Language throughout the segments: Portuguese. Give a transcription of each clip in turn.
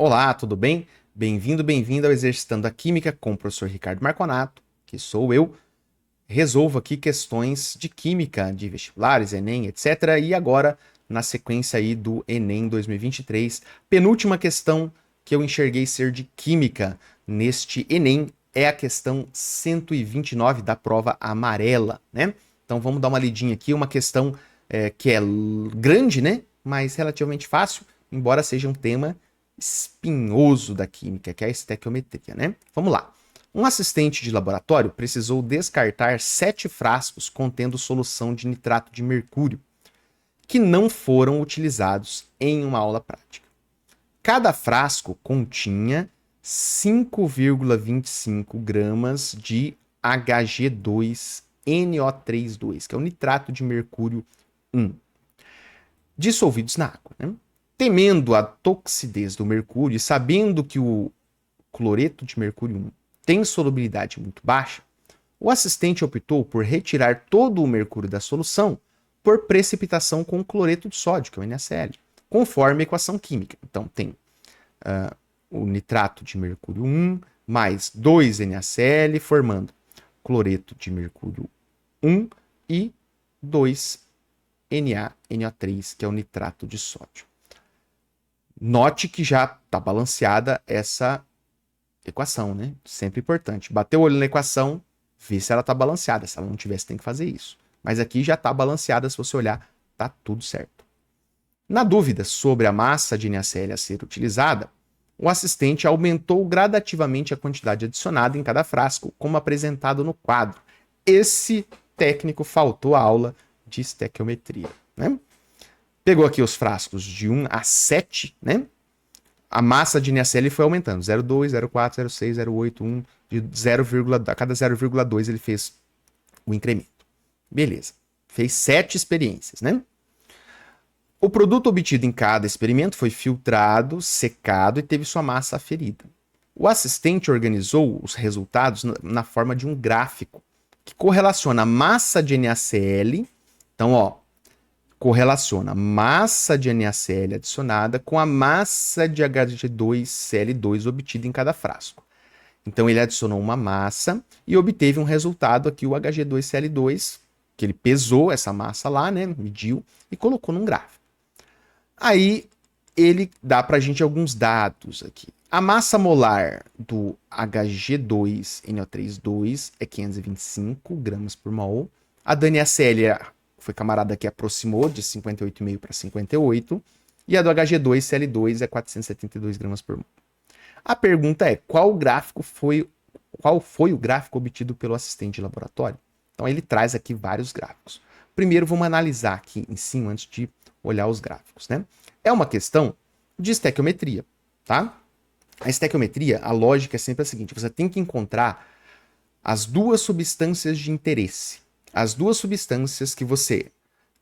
Olá, tudo bem? Bem-vindo ao Exercitando a Química com o professor Ricardo Marconato, que sou eu. Resolvo aqui questões de química, de vestibulares, Enem, etc. E agora, na sequência aí do Enem 2023, penúltima questão que eu enxerguei ser de química neste Enem é a questão 129 da prova amarela, né? Então vamos dar uma lidinha aqui, uma questão que é grande, né? Mas relativamente fácil, embora seja um tema espinhoso da química, que é a estequiometria, né? Vamos lá. Um assistente de laboratório precisou descartar 7 frascos contendo solução de nitrato de mercúrio, que não foram utilizados em uma aula prática. Cada frasco continha 5,25 gramas de Hg2NO32, que é o nitrato de mercúrio 1, dissolvidos na água, né? Temendo a toxidez do mercúrio e sabendo que o cloreto de mercúrio 1 tem solubilidade muito baixa, o assistente optou por retirar todo o mercúrio da solução por precipitação com cloreto de sódio, que é o NaCl, conforme a equação química. Então tem o nitrato de mercúrio 1 mais 2NaCl, formando cloreto de mercúrio 1 e 2NaNO3, que é o nitrato de sódio. Note que já está balanceada essa equação, né? Sempre importante. Bateu o olho na equação, vê se ela está balanceada. Se ela não tiver, você tem que fazer isso. Mas aqui já está balanceada, se você olhar, tá tudo certo. Na dúvida sobre a massa de NaCl a ser utilizada, o assistente aumentou gradativamente a quantidade adicionada em cada frasco, como apresentado no quadro. Esse técnico faltou a aula de estequiometria, né? Pegou aqui os frascos de 1 a 7, né? A massa de NaCl foi aumentando, 0,2, 0,4, 0,6, 0,8, 1, de 0, a cada 0,2 ele fez o incremento. Beleza. Fez 7 experiências, né? O produto obtido em cada experimento foi filtrado, secado e teve sua massa aferida. O assistente organizou os resultados na forma de um gráfico que correlaciona a massa de NaCl. Então, ó, correlaciona massa de NaCl adicionada com a massa de Hg2Cl2 obtida em cada frasco. Então ele adicionou uma massa e obteve um resultado aqui, o Hg2Cl2, que ele pesou essa massa lá, né, mediu e colocou num gráfico. Aí ele dá pra gente alguns dados aqui. A massa molar do Hg2NO32 é 525 gramas por mol. A da NaCl foi camarada que aproximou de 58,5 para 58, e a do Hg2Cl2 é 472 gramas por mol. A pergunta é, qual foi o gráfico obtido pelo assistente de laboratório? Então ele traz aqui vários gráficos. Primeiro vamos analisar aqui em cima antes de olhar os gráficos, né? É uma questão de estequiometria, tá? A estequiometria, a lógica é sempre a seguinte, você tem que encontrar as duas substâncias de interesse. As duas substâncias que você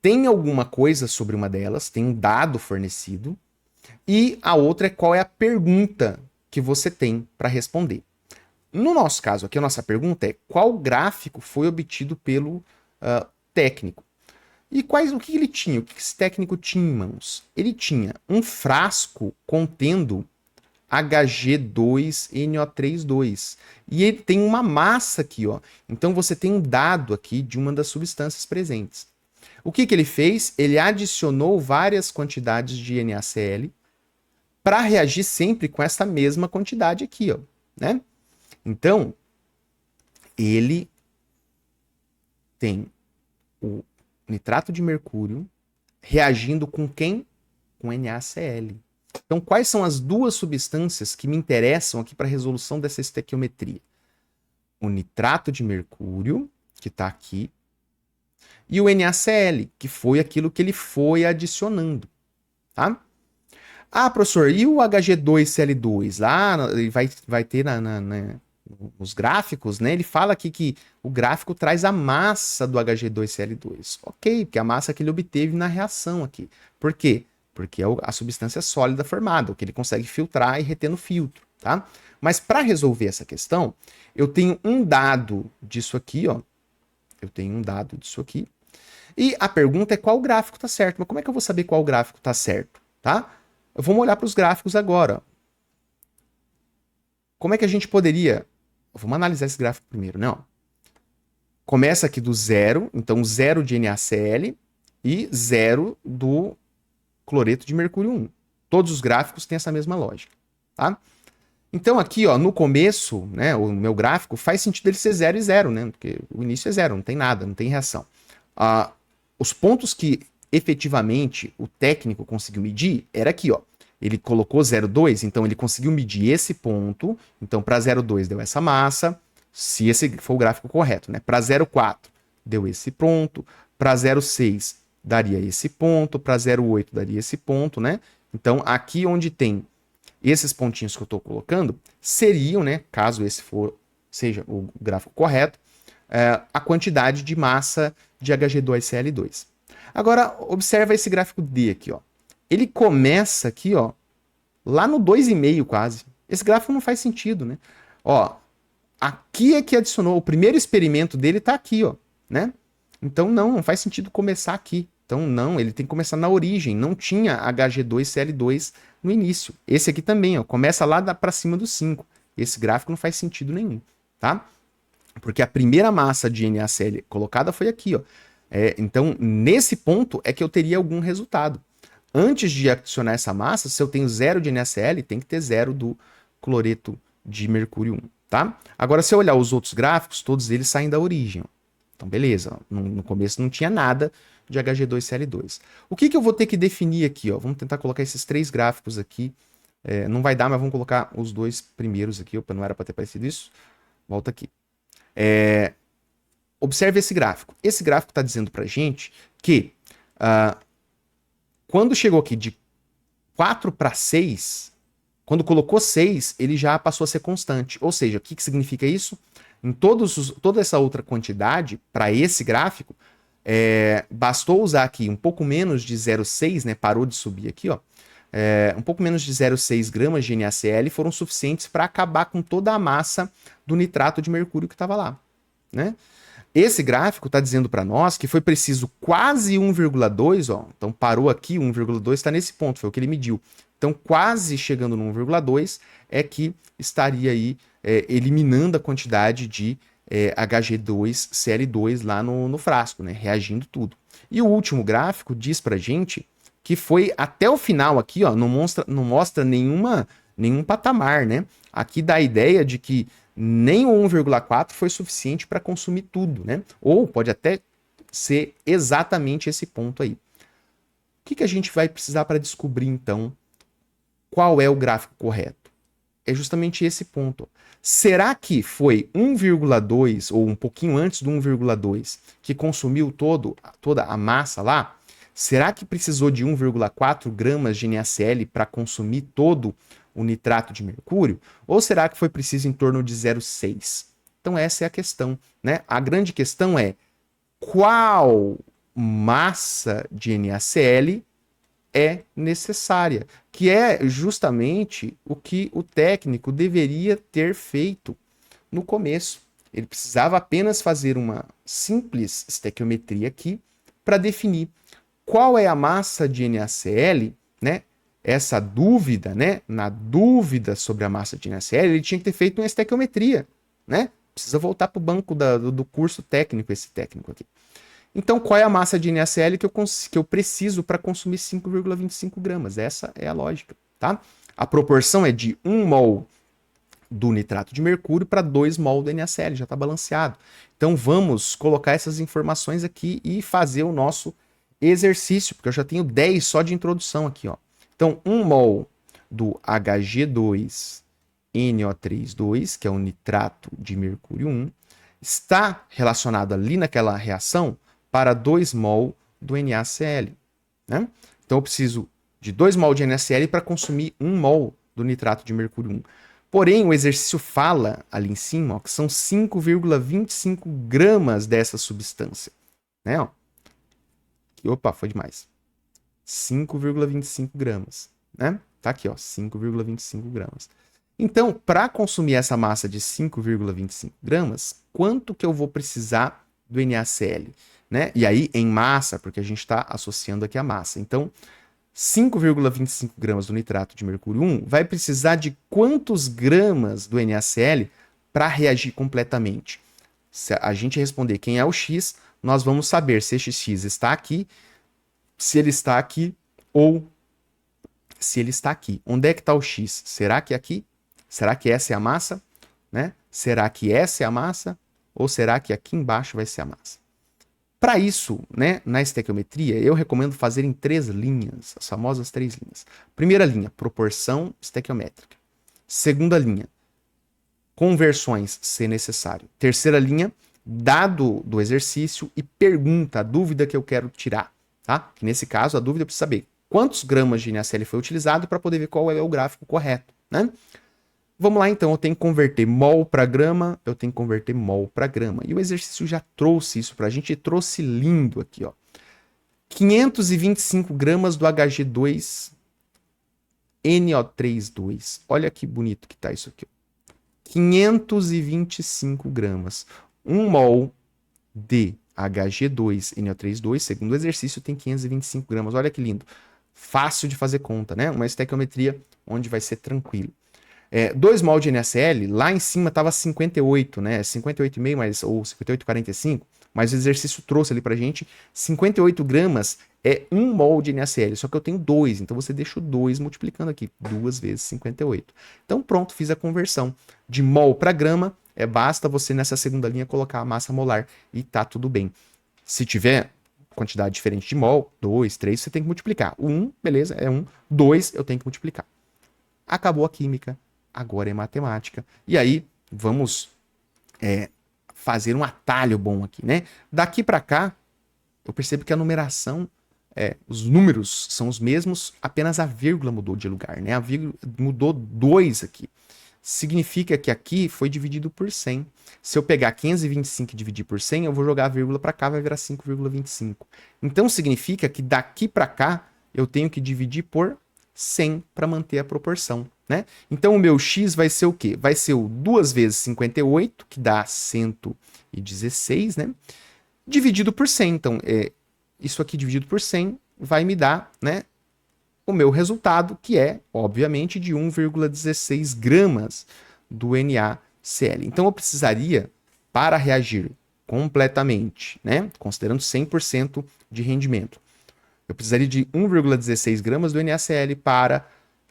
tem alguma coisa sobre uma delas, tem um dado fornecido, e a outra é qual é a pergunta que você tem para responder. No nosso caso aqui, a nossa pergunta é qual gráfico foi obtido pelo técnico. E o que ele tinha? O que esse técnico tinha em mãos? Ele tinha um frasco contendo Hg2NO32. E ele tem uma massa aqui, ó. Então você tem um dado aqui de uma das substâncias presentes. O que ele fez? Ele adicionou várias quantidades de NaCl para reagir sempre com essa mesma quantidade aqui, ó, né? Então, ele tem o nitrato de mercúrio reagindo com quem? Com NaCl. Então, quais são as duas substâncias que me interessam aqui para a resolução dessa estequiometria? O nitrato de mercúrio, que está aqui, e o NaCl, que foi aquilo que ele foi adicionando, tá? Ah, professor, e o Hg2Cl2? Lá ele vai ter nos gráficos, né? Ele fala aqui que o gráfico traz a massa do Hg2Cl2. Ok, porque a massa que ele obteve na reação aqui. Por quê? Porque é a substância sólida formada, o que ele consegue filtrar e reter no filtro, tá? Mas para resolver essa questão, eu tenho um dado disso aqui, ó. Eu tenho um dado disso aqui. E a pergunta é qual gráfico está certo. Mas como é que eu vou saber qual gráfico está certo, tá? Vamos olhar para os gráficos agora. como é que a gente poderia... Vamos analisar esse gráfico primeiro, não? Começa aqui do zero, então zero de NaCl e zero do cloreto de mercúrio 1. Todos os gráficos têm essa mesma lógica, tá? Então aqui, ó, no começo, né, o meu gráfico, faz sentido ele ser 0 e 0, né? Porque o início é 0, não tem nada, não tem reação. Os pontos que efetivamente o técnico conseguiu medir era aqui, ó. Ele colocou 0,2, então ele conseguiu medir esse ponto. Então, para 0,2 deu essa massa, se esse for o gráfico correto, né? Para 0,4 deu esse ponto, para 0,6 daria esse ponto, para 0,8 daria esse ponto, né? Então, aqui onde tem esses pontinhos que eu estou colocando, seriam, né, caso esse seja o gráfico correto, a quantidade de massa de Hg2Cl2. Agora, observa esse gráfico D aqui, ó. Ele começa aqui, ó, lá no 2,5 quase. Esse gráfico não faz sentido, né? Ó, aqui é que adicionou, o primeiro experimento dele tá aqui, ó, né? Então não faz sentido começar aqui. Então não, ele tem que começar na origem. Não tinha Hg2Cl2 no início. Esse aqui também, ó, começa lá para cima do 5. Esse gráfico não faz sentido nenhum, tá? Porque a primeira massa de NaCl colocada foi aqui, ó. Então, nesse ponto é que eu teria algum resultado. Antes de adicionar essa massa, se eu tenho 0 de NaCl, tem que ter 0 do cloreto de mercúrio 1, tá? Agora, se eu olhar os outros gráficos, todos eles saem da origem. Ó. Então, beleza. Ó. No começo não tinha nada de Hg2Cl2. O que eu vou ter que definir aqui? Ó? Vamos tentar colocar esses 3 gráficos aqui. Não vai dar, mas vamos colocar os 2 primeiros aqui. Opa, não era para ter aparecido isso. Volta aqui. Observe esse gráfico. Esse gráfico está dizendo para a gente que quando chegou aqui de 4 para 6, quando colocou 6, ele já passou a ser constante. Ou seja, o que significa isso? Em toda essa outra quantidade, para esse gráfico, bastou usar aqui um pouco menos de 0,6, né? Parou de subir aqui, ó. Um pouco menos de 0,6 gramas de NaCl foram suficientes para acabar com toda a massa do nitrato de mercúrio que estava lá, né? Esse gráfico está dizendo para nós que foi preciso quase 1,2, ó. Então parou aqui, 1,2 está nesse ponto, foi o que ele mediu. Então quase chegando no 1,2 é que estaria aí eliminando a quantidade de Hg2Cl2 lá no frasco, né? Reagindo tudo. E o último gráfico diz para gente que foi até o final aqui, ó, não mostra nenhum patamar, né? Aqui dá a ideia de que nem o 1,4 foi suficiente para consumir tudo, né? Ou pode até ser exatamente esse ponto aí. O que a gente vai precisar para descobrir, então, qual é o gráfico correto? É justamente esse ponto. Será que foi 1,2 ou um pouquinho antes do 1,2 que consumiu toda a massa lá? Será que precisou de 1,4 gramas de NaCl para consumir todo o nitrato de mercúrio? Ou será que foi preciso em torno de 0,6? Então essa é a questão, né? A grande questão é qual massa de NaCl é necessária, que é justamente o que o técnico deveria ter feito no começo. Ele precisava apenas fazer uma simples estequiometria aqui para definir qual é a massa de NaCl, né? Essa dúvida, né? Na dúvida sobre a massa de NaCl, ele tinha que ter feito uma estequiometria, né? Precisa voltar para o banco do curso técnico, esse técnico aqui. Então, qual é a massa de NaCl que eu preciso para consumir 5,25 gramas? Essa é a lógica, tá? A proporção é de 1 mol do nitrato de mercúrio para 2 mol do NaCl, já está balanceado. Então, vamos colocar essas informações aqui e fazer o nosso exercício, porque eu já tenho 10 só de introdução aqui, ó. Então, 1 mol do Hg2NO3,2, que é o nitrato de mercúrio 1, está relacionado ali naquela reação para 2 mol do NaCl, né? Então, eu preciso de 2 mol de NaCl para consumir 1 mol do nitrato de mercúrio 1. Porém, o exercício fala ali em cima, ó, que são 5,25 gramas dessa substância, né? Ó. Opa, foi demais. 5,25 gramas, né? Tá aqui, ó, 5,25 gramas. Então, para consumir essa massa de 5,25 gramas, quanto que eu vou precisar do NaCl, né? E aí, em massa, porque a gente está associando aqui a massa. Então, 5,25 gramas do nitrato de mercúrio 1 vai precisar de quantos gramas do NaCl para reagir completamente? Se a gente responder quem é o X, nós vamos saber se este X está aqui, se ele está aqui ou se ele está aqui. Onde é que está o X? Será que é aqui? Será que essa é a massa? Né? Será que essa é a massa? Ou será que aqui embaixo vai ser a massa? Para isso, né, na estequiometria, eu recomendo fazer em 3 linhas, as famosas 3 linhas. Primeira linha, proporção estequiométrica. Segunda linha, conversões, se necessário. Terceira linha, dado do exercício e pergunta, a dúvida que eu quero tirar. Tá? Que nesse caso, a dúvida eu preciso saber quantos gramas de NaCl foi utilizado para poder ver qual é o gráfico correto. Né? Vamos lá, então, eu tenho que converter mol para grama, eu tenho que converter mol para grama. E o exercício já trouxe isso para a gente, trouxe lindo aqui, ó. 525 gramas do Hg2NO32. Olha que bonito que tá isso aqui. 525 gramas. 1 mol de Hg2NO32, segundo o exercício, tem 525 gramas. Olha que lindo. Fácil de fazer conta, né? Uma estequiometria onde vai ser tranquilo. 2 mol de NaCl, lá em cima estava 58, né? 58,5 mais, ou 58,45, mas o exercício trouxe ali pra gente 58 gramas é 1 mol de NaCl, só que eu tenho 2, então você deixa o 2 multiplicando aqui, 2 vezes 58. Então pronto, fiz a conversão de mol para grama, basta você nessa segunda linha colocar a massa molar e tá tudo bem. Se tiver quantidade diferente de mol, 2, 3, você tem que multiplicar. 1, beleza, é 1, 2 eu tenho que multiplicar. Acabou a química. Agora é matemática. E aí, vamos fazer um atalho bom aqui, né? Daqui para cá, eu percebo que a numeração, os números são os mesmos, apenas a vírgula mudou de lugar, né? A vírgula mudou 2 aqui. Significa que aqui foi dividido por 100. Se eu pegar 525 e dividir por 100, eu vou jogar a vírgula para cá, vai virar 5,25. Então, significa que daqui para cá, eu tenho que dividir por 100 para manter a proporção. Né? Então o meu x vai ser o quê? Vai ser o 2 vezes 58, que dá 116, né? Dividido por 100. Então, isso aqui dividido por 100 vai me dar, né, o meu resultado, que é, obviamente, de 1,16 gramas do NaCl. Então eu precisaria, para reagir completamente, né, considerando 100% de rendimento, eu precisaria de 1,16 gramas do NaCl para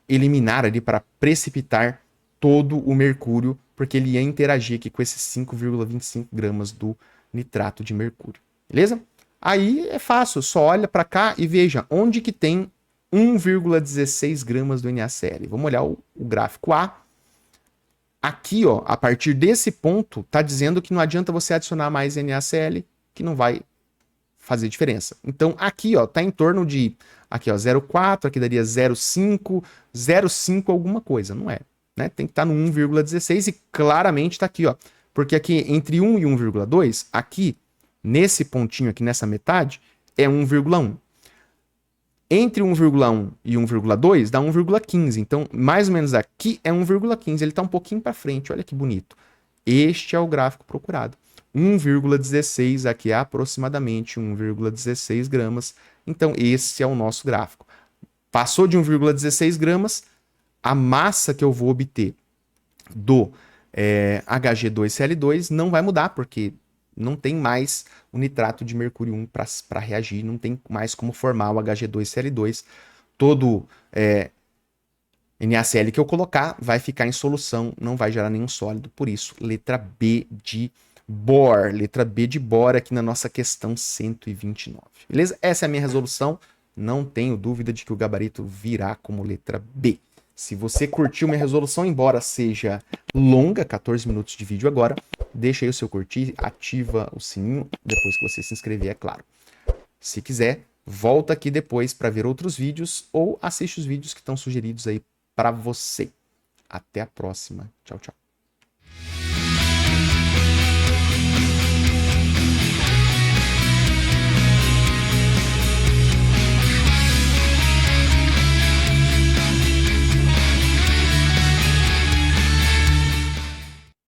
eliminar ali, para precipitar todo o mercúrio, porque ele ia interagir aqui com esses 5,25 gramas do nitrato de mercúrio. Beleza? Aí é fácil, só olha para cá e veja onde que tem 1,16 gramas do NaCl. Vamos olhar o gráfico A. Aqui, ó, a partir desse ponto, tá dizendo que não adianta você adicionar mais NaCl, que não vai fazer diferença. Então, aqui, ó, tá em torno de, aqui, ó, 0,4, aqui daria 0,5, 0,5 alguma coisa, não é, né? Tem que estar no 1,16 e claramente tá aqui, ó, porque aqui entre 1 e 1,2, aqui, nesse pontinho aqui, nessa metade, é 1,1. Entre 1,1 e 1,2 dá 1,15, então, mais ou menos aqui é 1,15, ele tá um pouquinho para frente, olha que bonito. Este é o gráfico procurado. 1,16 aqui é aproximadamente 1,16 gramas. Então, esse é o nosso gráfico. Passou de 1,16 gramas, a massa que eu vou obter do Hg2Cl2 não vai mudar, porque não tem mais o nitrato de mercúrio 1 para reagir, não tem mais como formar o Hg2Cl2. Todo NaCl que eu colocar vai ficar em solução, não vai gerar nenhum sólido, por isso, letra B de Bohr, letra B de Bohr aqui na nossa questão 129. Beleza? Essa é a minha resolução. Não tenho dúvida de que o gabarito virá como letra B. Se você curtiu minha resolução, embora seja longa, 14 minutos de vídeo agora, deixa aí o seu curtir, ativa o sininho depois que você se inscrever, é claro. Se quiser, volta aqui depois para ver outros vídeos ou assiste os vídeos que estão sugeridos aí para você. Até a próxima. Tchau, tchau.